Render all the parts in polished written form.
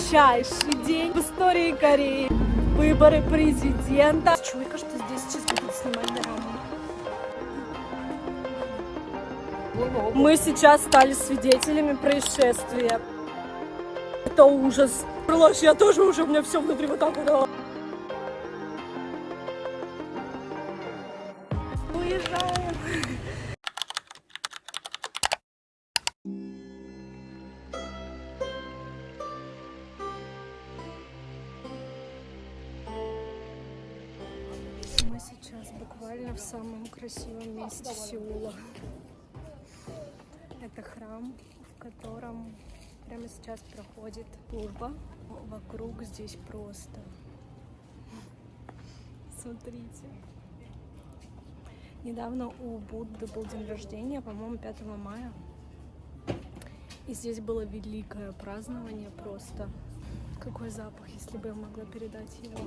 величайший день в истории Кореи. Выборы президента. Мне кажется, здесь сейчас будут снимать дораму. Мы сейчас стали свидетелями происшествия. Это ужас. Я тоже уже, у меня все внутри вот так вот. Уезжаем. Мы сейчас буквально в самом красивом месте Сеула. Это храм, в котором прямо сейчас проходит служба. Вокруг здесь просто. Смотрите. Недавно у Будды был день рождения, по-моему, 5 мая. И здесь было великое празднование просто. Какой запах, если бы я могла передать его.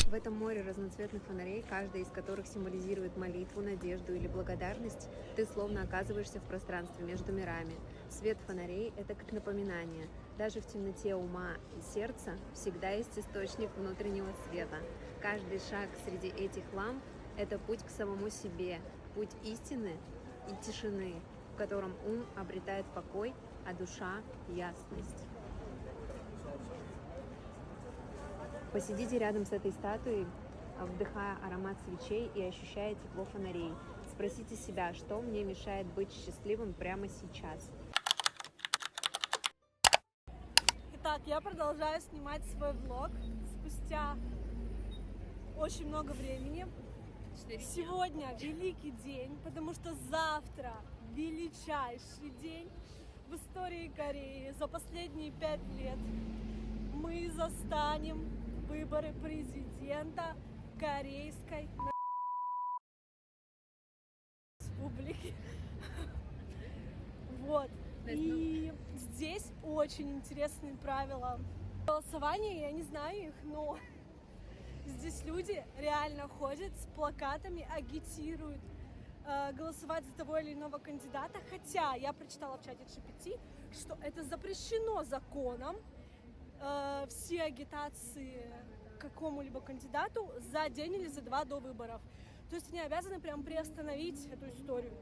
В этом море разноцветных фонарей, каждый из которых символизирует молитву, надежду или благодарность, ты словно оказываешься в пространстве между мирами. Свет фонарей — это как напоминание. Даже в темноте ума и сердца всегда есть источник внутреннего света. Каждый шаг среди этих ламп — это путь к самому себе, путь истины и тишины, в котором ум обретает покой, а душа — ясность. Посидите рядом с этой статуей, вдыхая аромат свечей и ощущая тепло фонарей. Спросите себя, что мне мешает быть счастливым прямо сейчас. Итак, я продолжаю снимать свой влог спустя очень много времени. Сегодня великий день, потому что завтра величайший день в истории Кореи. За последние 5 лет мы застанем выборы президента Корейской республики. Вот. И здесь очень интересные правила голосования. Я не знаю их, но здесь люди реально ходят с плакатами, агитируют голосовать за того или иного кандидата. Хотя я прочитала в чате GPT, что это запрещено законом. Все агитации какому-либо кандидату за день или за 2 до выборов. То есть они обязаны прям приостановить эту историю.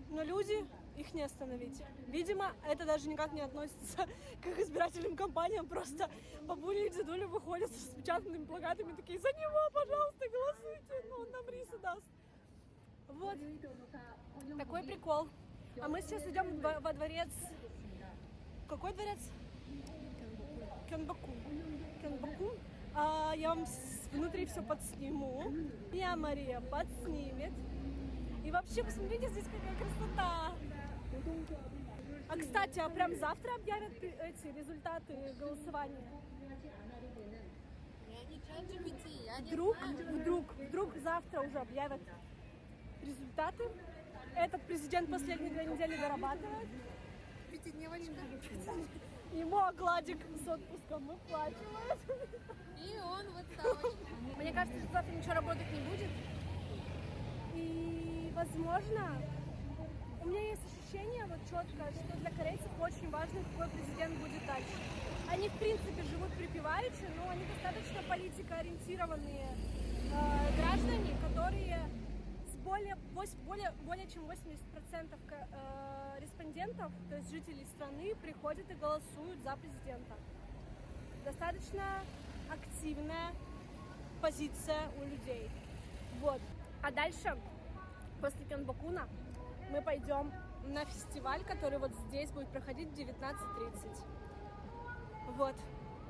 Но люди их не остановить. Видимо, это даже никак не относится к их избирательным кампаниям. Просто бабули и дедули выходят с распечатанными плакатами, такие: за него, пожалуйста, голосуйте, он нам рисы даст. Вот. Такой прикол. А мы сейчас идем во дворец. Какой дворец? Кёнбокун. Я вам внутри все подсниму. Меня Мария подснимет. И вообще, посмотрите, здесь какая красота. А, кстати, прям завтра объявят эти результаты голосования. Вдруг завтра уже объявят результаты. Этот президент последние 2 недели дорабатывает. Ему окладик с отпуском выплачивают. И он в отставочке. Мне кажется, что завтра ничего работать не будет. И, возможно, у меня есть ощущение вот четко, что для корейцев очень важно, какой президент будет дальше. Они, в принципе, живут припеваючи, но они достаточно политикоориентированные граждане, которые более чем 80% респондентов, то есть жителей страны, приходят и голосуют за президента. Достаточно активная позиция у людей. Вот. А дальше, после Кёнбокуна, мы пойдем на фестиваль, который вот здесь будет проходить в 19:30. Вот.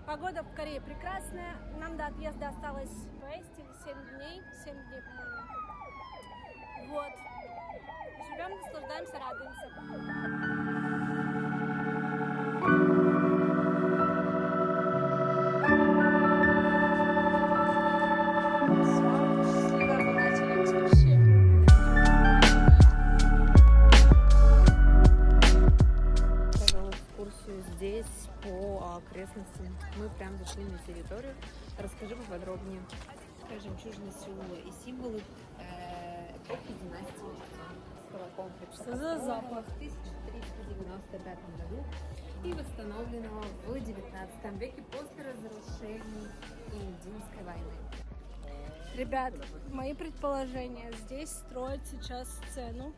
Погода в Корее прекрасная. Нам до отъезда осталось 6 или 7 дней. 7 дней, по-моему. Вот. Живем, наслаждаемся, радуемся. Провела экскурсию здесь по окрестностям. Мы прям зашли на территорию. Расскажи поподробнее. историческая жемчужина Сеула и символы эпохи династии Чоцонского комплекса, Что за запах? построенного в 1395 году и восстановленного в 19 веке после разрушений Индийской войны. Ребят, мои предположения. Здесь строят сейчас сцену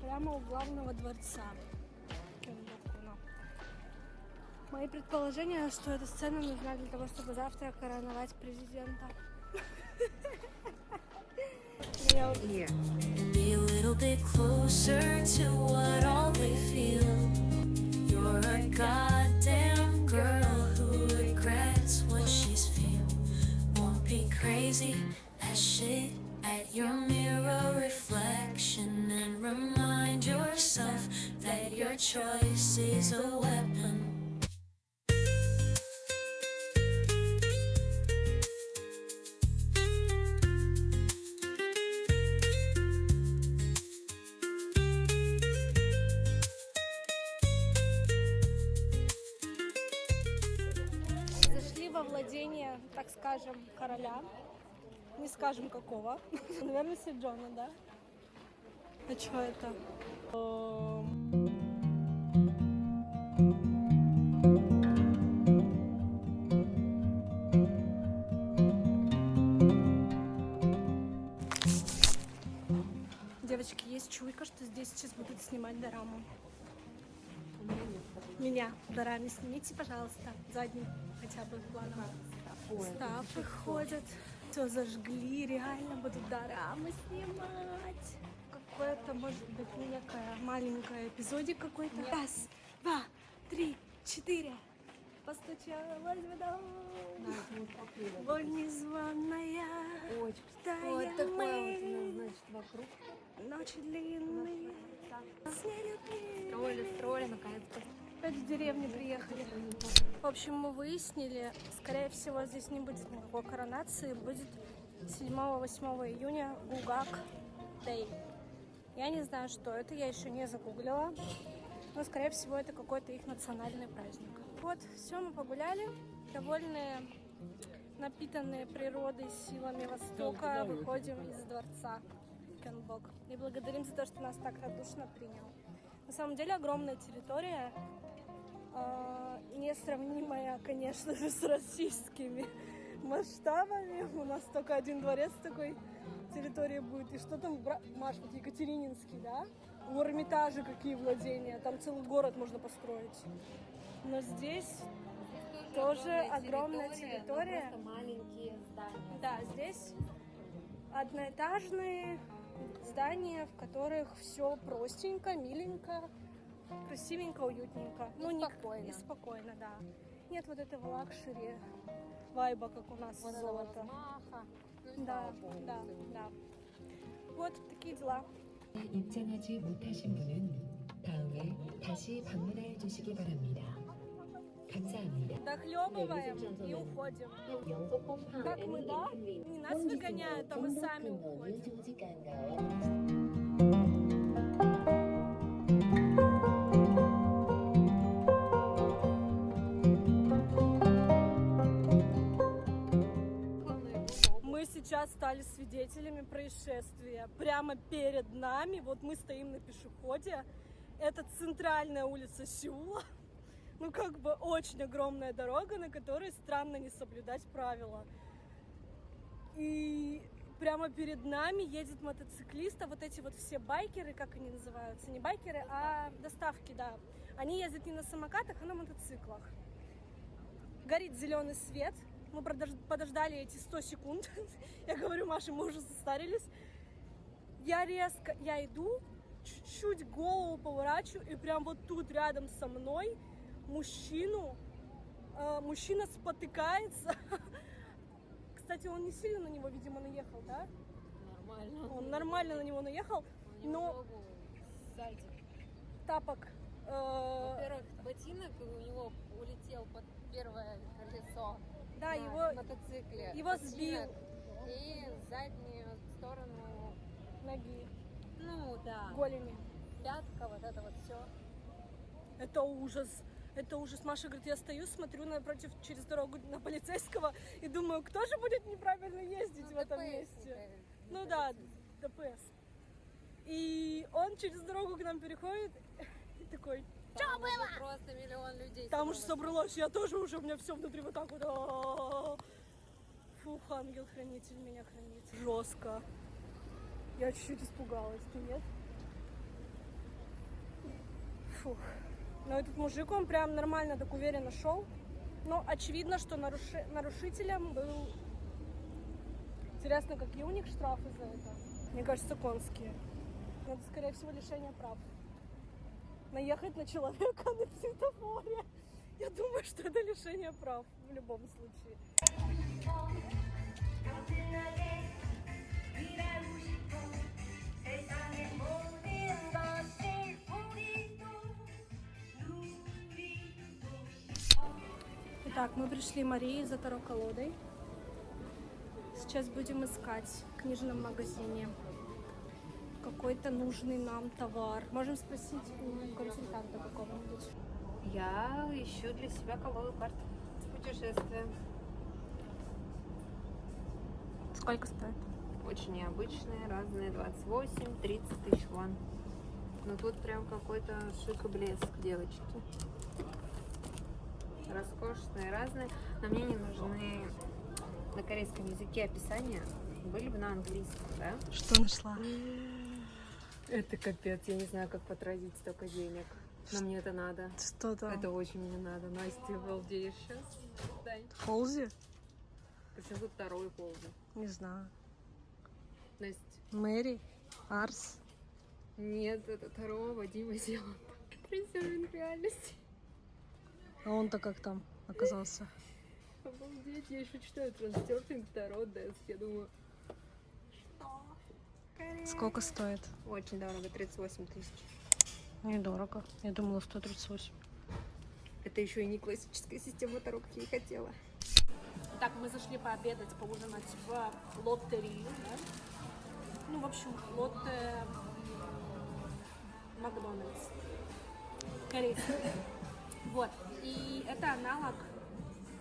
прямо у главного дворца. Мои предположения, что эта сцена нужна для того, чтобы завтра короновать президента. И Be a little bit closer to what all they feel. You're a goddamn girl who regrets what she's feel. Won't be crazy as shit at your mirror reflection and remind yourself that your choice is a weapon. Зашли во владение, так скажем, короля. Не скажем какого. Наверное, Седжона, да? А что это? Девочки, есть чуйка, что здесь сейчас будут снимать дораму. Меня в дораме снимите, пожалуйста, задний хотя бы план. Стафы ходят, все зажгли, реально будут дорамы снимать. Какое-то, может быть, некая маленькая эпизодик какой-то. Раз, два, три, четыре. Постучалась в дом. Боль незваная. очень Тая вот такое мы. вот у нас, значит, вокруг. Ночи длинные. С нелюбимыми. Строили, наконец-то. Опять в деревню приехали. В общем, мы выяснили, скорее всего, здесь не будет никакой коронации, будет 7-8 июня Гугак Дэй. Я не знаю, что это, я еще не загуглила, но, скорее всего, это какой-то их национальный праздник. Вот, все, мы погуляли, довольные, напитанные природой, силами Востока, выходим из дворца Кёнбок. И благодарим за то, что нас так радушно принял. На самом деле огромная территория, несравнимая, конечно же, с российскими масштабами. У нас только один дворец такой территории будет. И что там, Маш, вот Екатерининский, да? У Эрмитажа какие владения, там целый город можно построить. Но здесь тоже огромная территория. Просто маленькие здания. Да, здесь одноэтажные здания, в которых все простенько, миленько, красивенько, уютненько. Ну, не- спокойно. И спокойно, да. Нет вот этого лакшери вайба, как у нас Вот этого золото. размаха. Ну, Да, слава богу, да, всё. да. Вот такие дела. 입장하지 못하신 분은 다음에 다시 방문해 주시기 바랍니다. 감사합니다. Дохлебываем и уходим. Как мы, да? Не нас выгоняют, а мы сами уходим. Мы сейчас стали свидетелями происшествия. Прямо перед нами, вот мы стоим на пешеходе. Это центральная улица Сеула. Ну, как бы очень огромная дорога, на которой странно не соблюдать правила. И прямо перед нами едет мотоциклист, а вот эти вот все байкеры, как они называются, не байкеры, а доставки, да. Они ездят не на самокатах, а на мотоциклах. Горит зеленый свет. Мы подождали эти 100 секунд. Я говорю, Маша, мы уже состарились. Я иду, чуть-чуть голову поворачиваю, и прям вот тут рядом со мной мужчина спотыкается. Кстати, он не сильно на него, видимо, наехал, да? Нормально. Он нормально на него наехал, У него но ногу сзади. тапок. Во-первых, ботинок у него улетел под первое колесо Да, на его мотоцикле. его Ботинок сбил. И заднюю сторону, ноги, ну да, голени. пятка, вот это вот все. Это ужас. Это ужас. Маша говорит, я стою, смотрю напротив через дорогу на полицейского и думаю, кто же будет неправильно ездить в этом месте? Ну да, ДПС. И он через дорогу к нам переходит и такой, Что было? Просто миллион людей. там уже собралось, я тоже уже, у меня все внутри вот так вот. Фух, ангел-хранитель меня хранит. Жестко. Я чуть-чуть испугалась, ты нет? Фух. Но этот мужик, он прям нормально так уверенно шел. Но очевидно, что нарушителем был... Интересно, какие у них штрафы за это? Мне кажется, конские. Это, скорее всего, лишение прав. Наехать на человека на светофоре. Я думаю, что это лишение прав в любом случае. Итак, мы пришли Марии за таро-колодой. Сейчас будем искать в книжном магазине какой-то нужный нам товар. Можем спросить у консультанта какого-нибудь. Я ищу для себя колоду карт путешествия. Сколько стоит? Очень необычные, разные, 28-30 тысяч вон. Но тут прям какой-то шик и блеск, девочки. Роскошные, разные. Но мне не нужны на корейском языке описания. Были бы на английском, да? Что нашла? Это капец, я не знаю, как потратить столько денег. Но мне это надо. Что там? Это очень мне надо. Настя, обалдеешь сейчас? Дай. Холзи? Почему тут второй ползу? Не знаю. Настя. Мэри? Арс? Нет, это Таро Вадима Зеланда. Трансерфинг реальности. А он-то как там оказался? Обалдеть, я еще читаю трансерфинг, Таро, Деск. Я думаю, Сколько стоит? очень дорого, 38 тысяч. Недорого. Я думала 138. Это еще и не классическая система Таро, как я и хотела. Так, мы зашли пообедать, поужинать в лоттерию, да? Ну, в общем, лотте Макдональдс. Корейский. Вот. И это аналог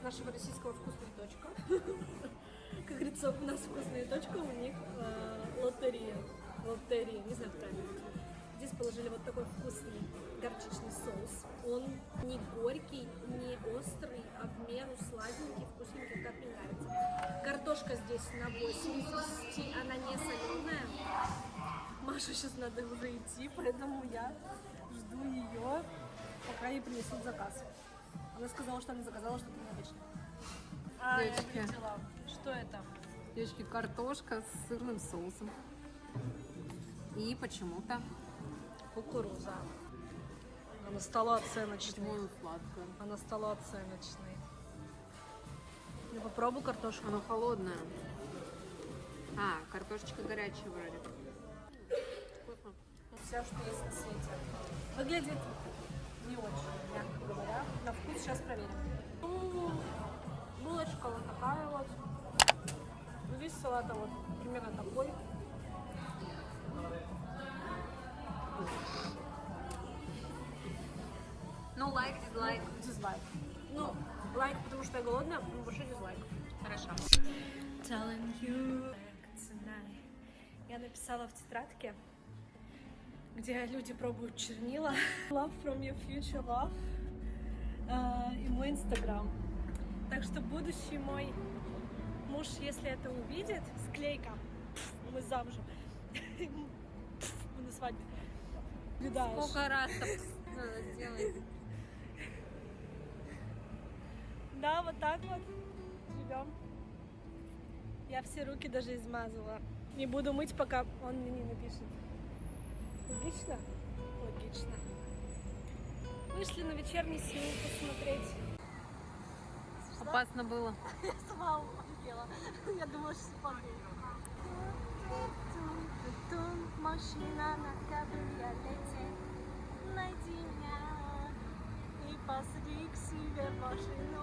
нашего российского «Вкусная точка». Как говорится, у нас «Вкусная точка», у них лотерия. Лотерия, не знаю, как правильно. Здесь положили вот такой вкусный горчичный соус. Он не горький, не острый, а в меру сладенький, вкусненький, как мне нравится. Картошка здесь на 80, она не соленая. Маше сейчас надо уже идти, поэтому я жду ее, пока ей принесут заказ. Она сказала, что она заказала что-то необычное. Девочки. Я видела. Что это? Девочки, картошка с сырным соусом. И почему-то Кукуруза. Она стала оценочной. почему сладкая. Она стала оценочной. Я попробую картошку. Она холодная. А, картошечка горячая вроде. Вкусно. Все, что есть на свете. Выглядит не очень, мягко говоря. На вкус сейчас проверим. Булочка вот такая вот. Весь салат вот примерно такой. Ну, лайк, дизлайк. Дизлайк. Ну, лайк, потому что я голодная, но больше дизлайк. Хорошо. Telling you tonight. Я написала в тетрадке, где люди пробуют чернила. Love from your future love. И мой инстаграм. Так что будущий мой муж, если это увидит, склейка. Мы замужем. Мы на свадьбе. Видаешь. Сколько раз так надо сделать? Да, вот так вот живем. Я все руки даже измазала. Не буду мыть, пока он мне не напишет. Логично? Логично. Вышли на вечерний сеанс посмотреть. Опасно было. Я сама упала. Я думала, что падаю. Машина на кабриолете. Найди меня и посади к себе в машину.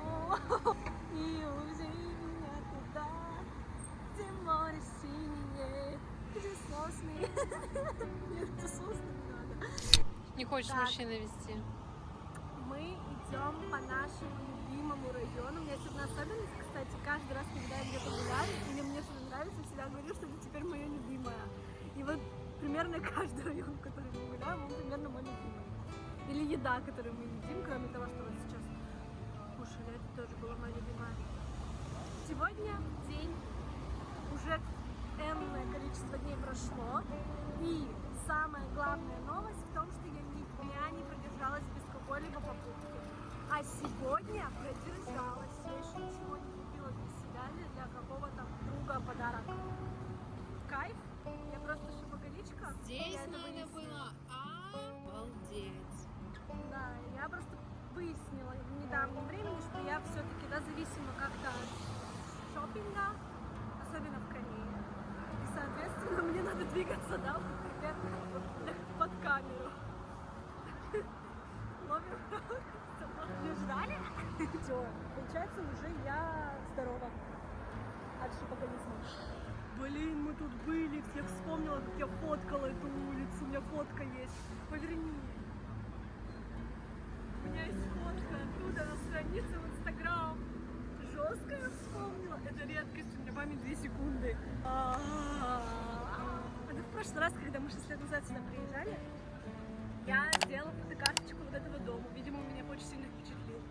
И увези меня туда, где море синее, где сосны. Нет, это сосны не надо. Не хочешь Так. мужчину вести? Мы Мы идем по нашему любимому району. У меня сегодня особенность, кстати, каждый раз, когда я где-то гуляю, или мне что-то нравится, всегда говорю, что это теперь мое любимое. И вот примерно каждый район, в который мы гуляем, он примерно мой любимый. Или еда, которую мы едим, кроме того, что вот сейчас кушали, это тоже было мое любимое. Сегодня день, уже энное количество дней прошло, и самая главная новость в том, что я ни дня не продержалась без какой-либо попытки. А сегодня продержалась. Я еще ничего не купила для себя или для какого-то друга подарок. Кайф? Я просто шопоголичка. Здесь Я это надо выяснила. было. Обалдеть. Да, я просто выяснила в недавнем времени, что я все-таки зависима как-то от шопинга, особенно в Корее. И, соответственно, мне надо двигаться, да, вот примерно под камеру. Ловим. Не ждали? Все, получается, уже я здорова от шопоголизма. Блин, мы тут были, всех вспомнила, как я фоткала эту улицу, у меня фотка есть. Поверни. У меня есть фотка оттуда на странице в Инстаграм. Жестко я вспомнила. Это редкость, у меня память 2 секунды. Это в прошлый раз, когда мы 6 лет назад сюда приезжали, я сделала фотокарточку вот этого дома. Видимо, меня очень сильно впечатлил.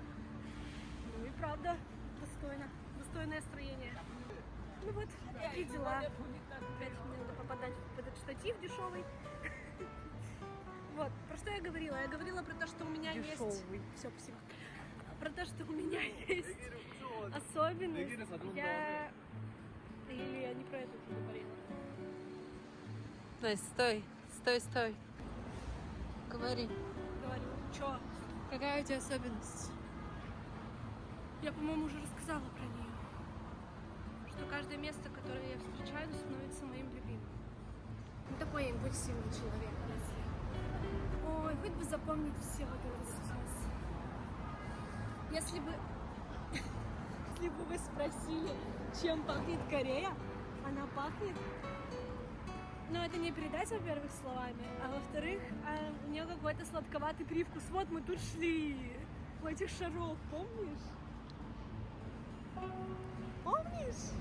Ну и правда, достойное строение. Ну вот, такие дела. Опять мне надо попадать в этот штатив дешевый. Вот, про что я говорила? Я говорила про то, что у меня есть... Все, спасибо. Про то, что у меня есть особенность. Или я не про это говорила? Настя, стой. Говори. Говорю, чё? Какая у тебя особенность? Я, по-моему, уже рассказала про нее. Что каждое место, которое я встречаю, становится моим любимым. Ну, такой импульсивный человек, если... Ой, хоть бы запомнить все вот это сейчас. Если бы вы спросили, чем пахнет Корея, она пахнет... Ну, это не передать, во-первых, словами, а во-вторых, у нее какой-то сладковатый привкус. Вот мы тут шли, у этих шаров, помнишь? Помнишь?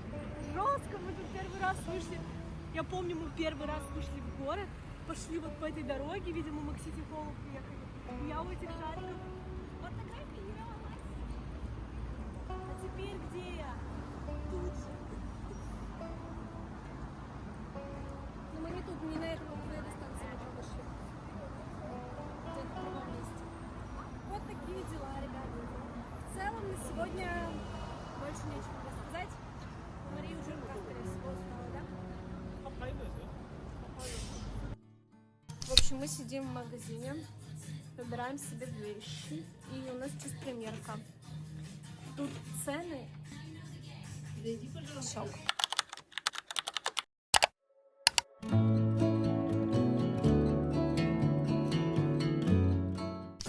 Жестко, мы тут первый раз вышли. Я помню, мы первый раз вышли в город, пошли вот по этой дороге, видимо, мы к Сити Холлу приехали. И я у этих шариков фотографировалась. А теперь где я? Тут же. Но мы не тут, не на этой станции метро пошли. Где-то в другом месте. Вот такие дела, ребята. В целом на сегодня больше нечего рассказать. У Марии уже рука, скорее всего, устала, да? В общем, мы сидим в магазине, выбираем себе вещи, и у нас сейчас примерка. Тут цены. Шок.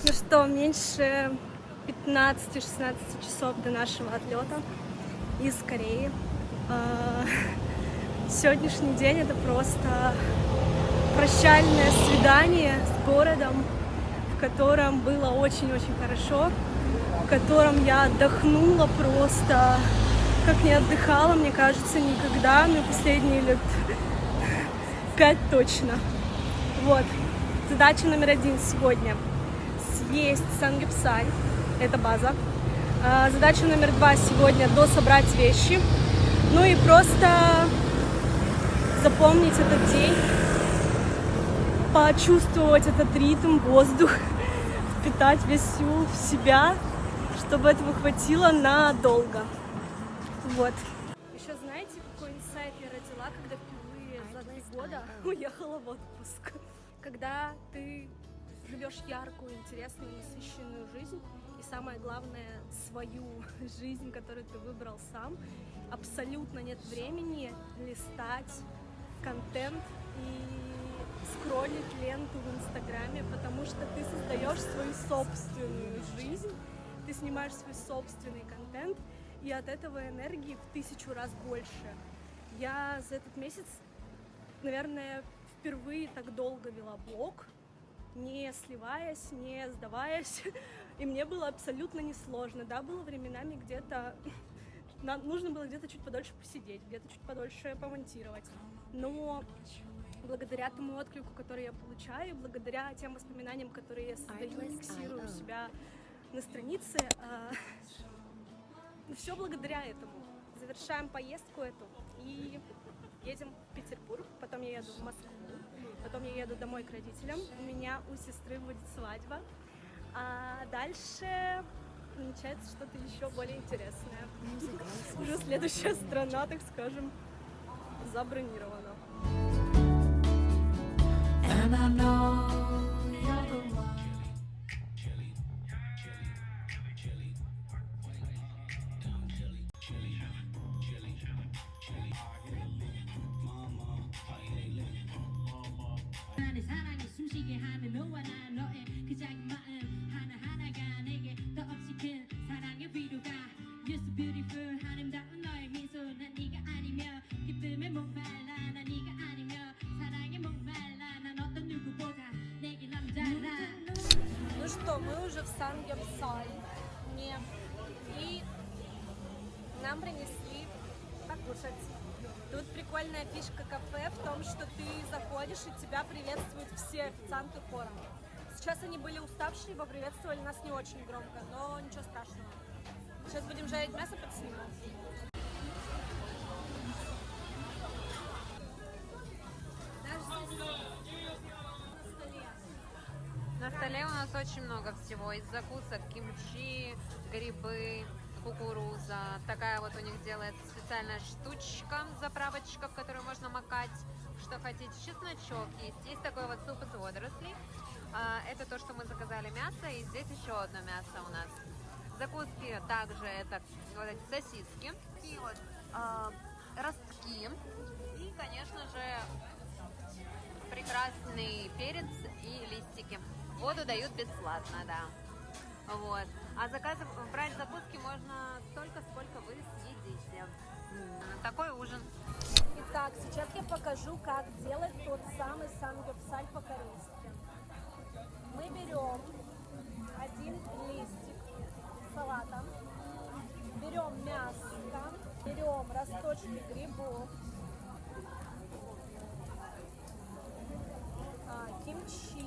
Ну что, меньше 15-16 часов до нашего отлета из Кореи. Сегодняшний день это просто прощальное свидание с городом, в котором было очень-очень хорошо, в котором я отдохнула просто, как не отдыхала, мне кажется, никогда, но последние лет 5 точно. Вот. Задача номер 1 сегодня — съесть самгюпсаль, это база. Задача номер 2 сегодня — дособрать вещи, ну и просто запомнить этот день, почувствовать этот ритм, воздух, впитать весь сил в себя, чтобы этого хватило надолго. Вот. Еще знаете, какой инсайт я родила, когда впервые за 3 года уехала в отпуск? Когда ты живешь яркую, интересную, насыщенную жизнь, и самое главное, свою жизнь, которую ты выбрал сам, абсолютно нет времени листать контент и скроллить ленту в Инстаграме, потому что ты создаешь свою собственную жизнь, ты снимаешь свой собственный контент, и от этого энергии в 1000 раз больше. Я за этот месяц, наверное, впервые так долго вела блог, не сливаясь, не сдаваясь, И мне было абсолютно несложно, да, было временами где-то, нам нужно было где-то чуть подольше посидеть, где-то чуть подольше помонтировать, но благодаря тому отклику, который я получаю, благодаря тем воспоминаниям, которые я создаю, фиксирую у себя на странице, все благодаря этому. Завершаем поездку эту и едем в Петербург, потом я еду в Москву, потом я еду домой к родителям, у меня у сестры будет свадьба, а дальше намечается что-то еще более интересное. Уже следующая страна, так скажем, забронирована. And I know you're the one. 사랑에 숨쉬게 하는 너와 나 너의 그 작은 마음 하나하나가 내게 더 없이 큰 사랑의 위로가 You're so beautiful 아름다운 너의 미소 난 네가 아니면 기쁨에 목말라 난 네가 아니면 사랑에 목말라 난 어떤 누구보다 내게 남달라. Ну что, мы уже в Самгепсальне, и нам принесли покушать. Тут прикольная фишка кафе в том, что ты заходишь и тебя приветствуют все официанты хором. Сейчас они были уставшие, поприветствовали нас не очень громко, но ничего страшного. Сейчас будем жарить мясо, подснимем. На столе у нас очень много всего. Из закусок кимчи, грибы, кукуруза. Такая вот у них делается специальная штучка, заправочка, в которую можно макать, что хотите. Чесночок есть. Есть такой вот суп из водорослей. Это то, что мы заказали мясо. И здесь еще одно мясо у нас. Закуски также это вот эти сосиски. И вот ростки. И, конечно же, прекрасный перец и листики. Воду дают бесплатно, да. Вот. А брать закуски можно столько, сколько вы съедите. Такой ужин. Итак, сейчас я покажу, как делать тот самый самгепсаль по-корейски. Мы берем один листик салата, берем мясо, берем росточки грибов, кимчи,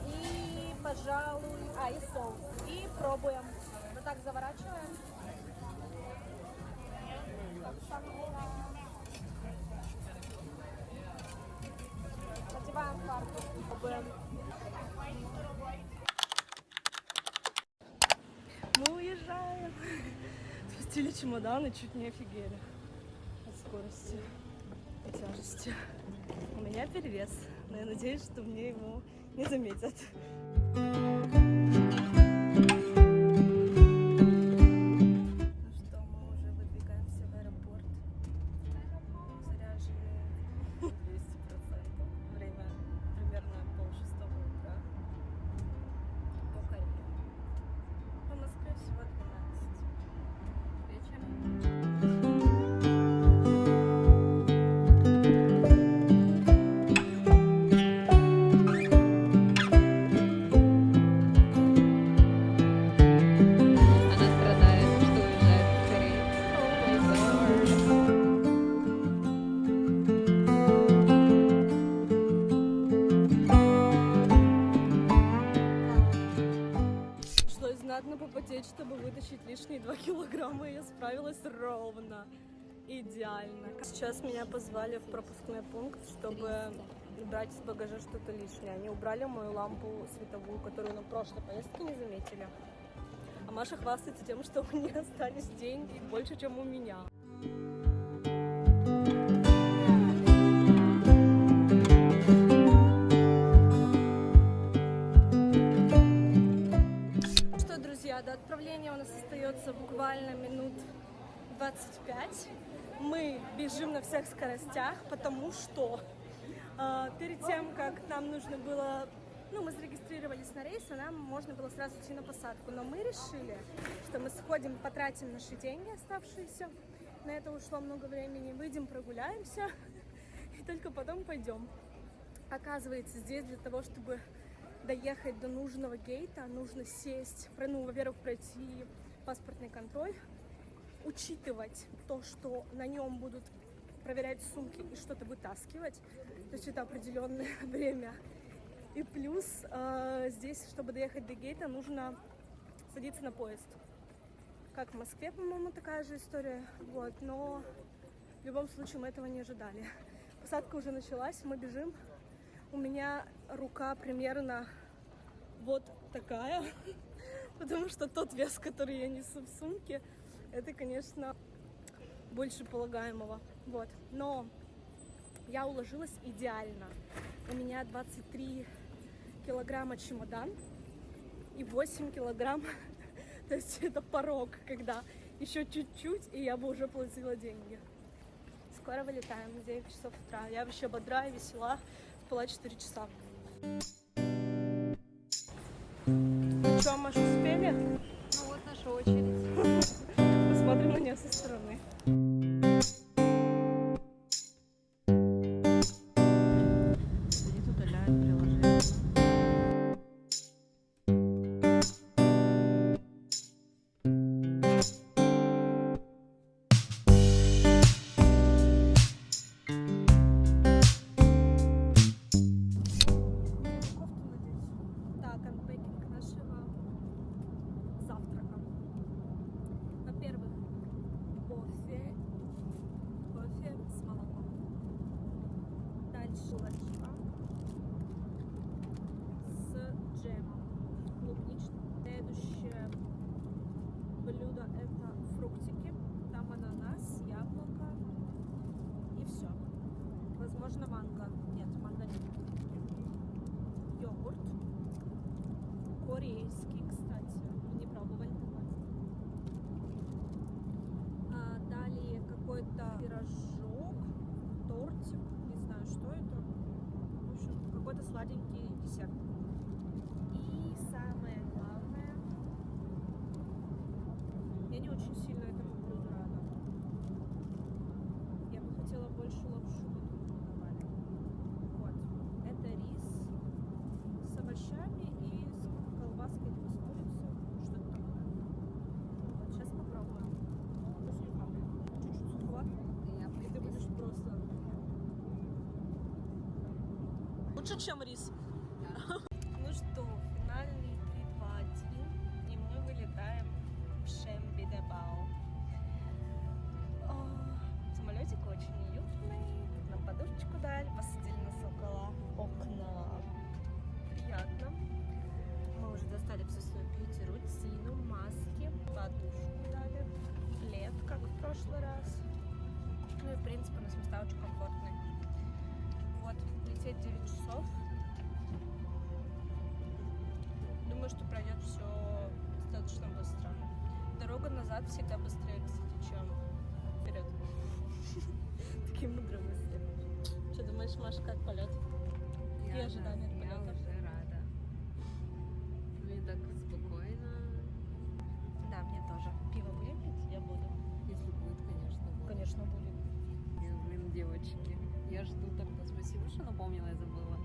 и, пожалуй, и соус. И пробуем. Вот так заворачиваем. Надеваем фартук. Пробуем. Мы уезжаем. Спустили чемоданы, чуть не офигели от скорости и тяжести. У меня перевес, но я надеюсь, что мне его не заметят. Ну что, мы уже выдвигаемся в аэропорт. Заряжены 200%. Время примерно 5:30 утра. По Корее. По Москве всего 12 вечера. Она страдает, что уезжает скорее. Пришлось знатно попотеть, чтобы вытащить лишние 2 килограмма, и я справилась ровно, идеально. Сейчас меня позвали в пропускной пункт, чтобы убрать из багажа что-то лишнее. Они убрали мою лампу световую, которую на прошлой поездке не заметили. А Маша хвастается тем, что у нее остались деньги больше, чем у меня. Что, друзья, до отправления у нас остается буквально минут 25. Мы бежим на всех скоростях, потому что перед тем, как нам нужно было, мы зарегистрировались на рейс, и нам можно было сразу идти на посадку, но мы решили, что мы сходим, потратим наши деньги оставшиеся, на это ушло много времени, выйдем, прогуляемся, и только потом пойдем. Оказывается, здесь для того, чтобы доехать до нужного гейта, нужно сесть, ну, во-первых, пройти паспортный контроль, учитывать то, что на нем будут проверять сумки и что-то вытаскивать, то есть это определенное время. И плюс здесь, чтобы доехать до гейта, нужно садиться на поезд. Как в Москве, по-моему, такая же история, вот, но в любом случае мы этого не ожидали. Посадка уже началась, мы бежим. У меня рука примерно вот такая, потому что тот вес, который я несу в сумке, это, конечно, больше полагаемого. Вот. Но я уложилась идеально. У меня 23 килограмма чемодан и 8 килограмм, то есть это порог, когда еще чуть-чуть, и я бы уже платила деньги. Скоро вылетаем, 9 часов утра. Я вообще бодрая, весела, спала 4 часа. Что, Маш, успели? Ну вот наша очередь. Посмотрим на нее со стороны. Сидит, удаляет приложение. Так, анпекинг нашего завтрака. Во-первых, кофе с молоком. Дальше булочка с джемом клубничным. Следующее блюдо это фруктики. Там ананас, яблоко и все. Возможно, манго. Нет, манго нет. Йогурт. Корейский, кстати. Мы не пробовали такой. Далее какой-то пирожок, тортик, не знаю, что это. В общем, какой-то сладенький десерт. И самое главное, я не очень сильно этому блюду рада. Я бы хотела больше лапшу подавали. Вот. Это рис с овощами и с колбаской либо с курицей. Что-то такое. Вот, сейчас попробуем. Чуть-чуть суховато. И ты будешь просто... Лучше, чем рис. Ну что, финальный 3, 2, 1. И мы вылетаем в Шембидебао. Самолетик очень уютный. Нам подушечку дали, посадили нас около окна. Приятно. Мы уже достали всю свою бьюти-рутину, маски, подушку дали, плед, как в прошлый раз. Ну и в принципе у нас места очень комфортные. Вот, лететь 9 часов. Думаю, что пройдет все достаточно быстро. Дорога назад всегда быстрее, кстати, чем вперед. Такие мудрые мысли. Что думаешь, Маша, как полет? И ожидания от Я полета? уже рада. Мне так спокойно. Да, мне тоже. Пиво будем пить? Я буду. Если будет, конечно, будет. Конечно, будем. Блин, девочки. Я жду тогда. Спасибо, что напомнила, я забыла.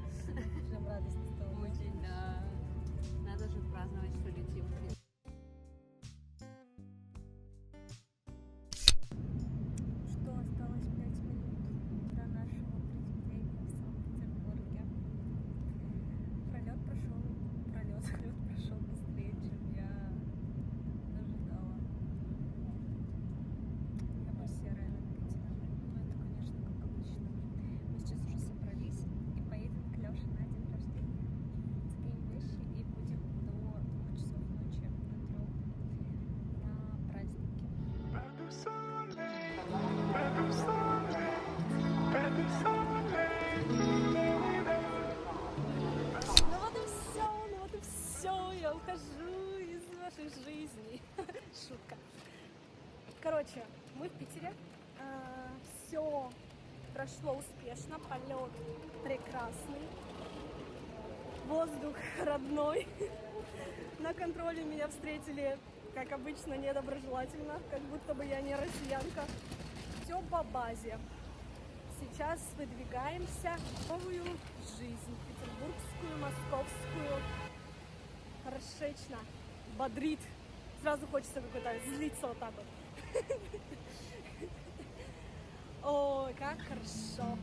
Прям радостно стало. Очень, да. Надо же праздновать, что летим. Что осталось 5 минут до нашего приземления в Санкт-Петербурге. Полет прошел быстрее, чем я ожидала. Я бы серая над Питером. Ну, это, конечно, как обычно. Мы сейчас уже собрались и поедем к Лёше на день рождения. Сгоним вещи и будем до 2 часов ночи на 3 на празднике. Ну вот и все, я ухожу из вашей жизни. Шутка. Короче, мы в Питере. Все прошло успешно, полет прекрасный, воздух родной. На контроле меня встретили, как обычно, недоброжелательно, как будто бы я не россиянка. Все по базе. сейчас выдвигаемся в новую жизнь, петербургскую, московскую. Хорошечно, бодрит. Сразу хочется какой-то злиться вот так вот. Ой, как хорошо.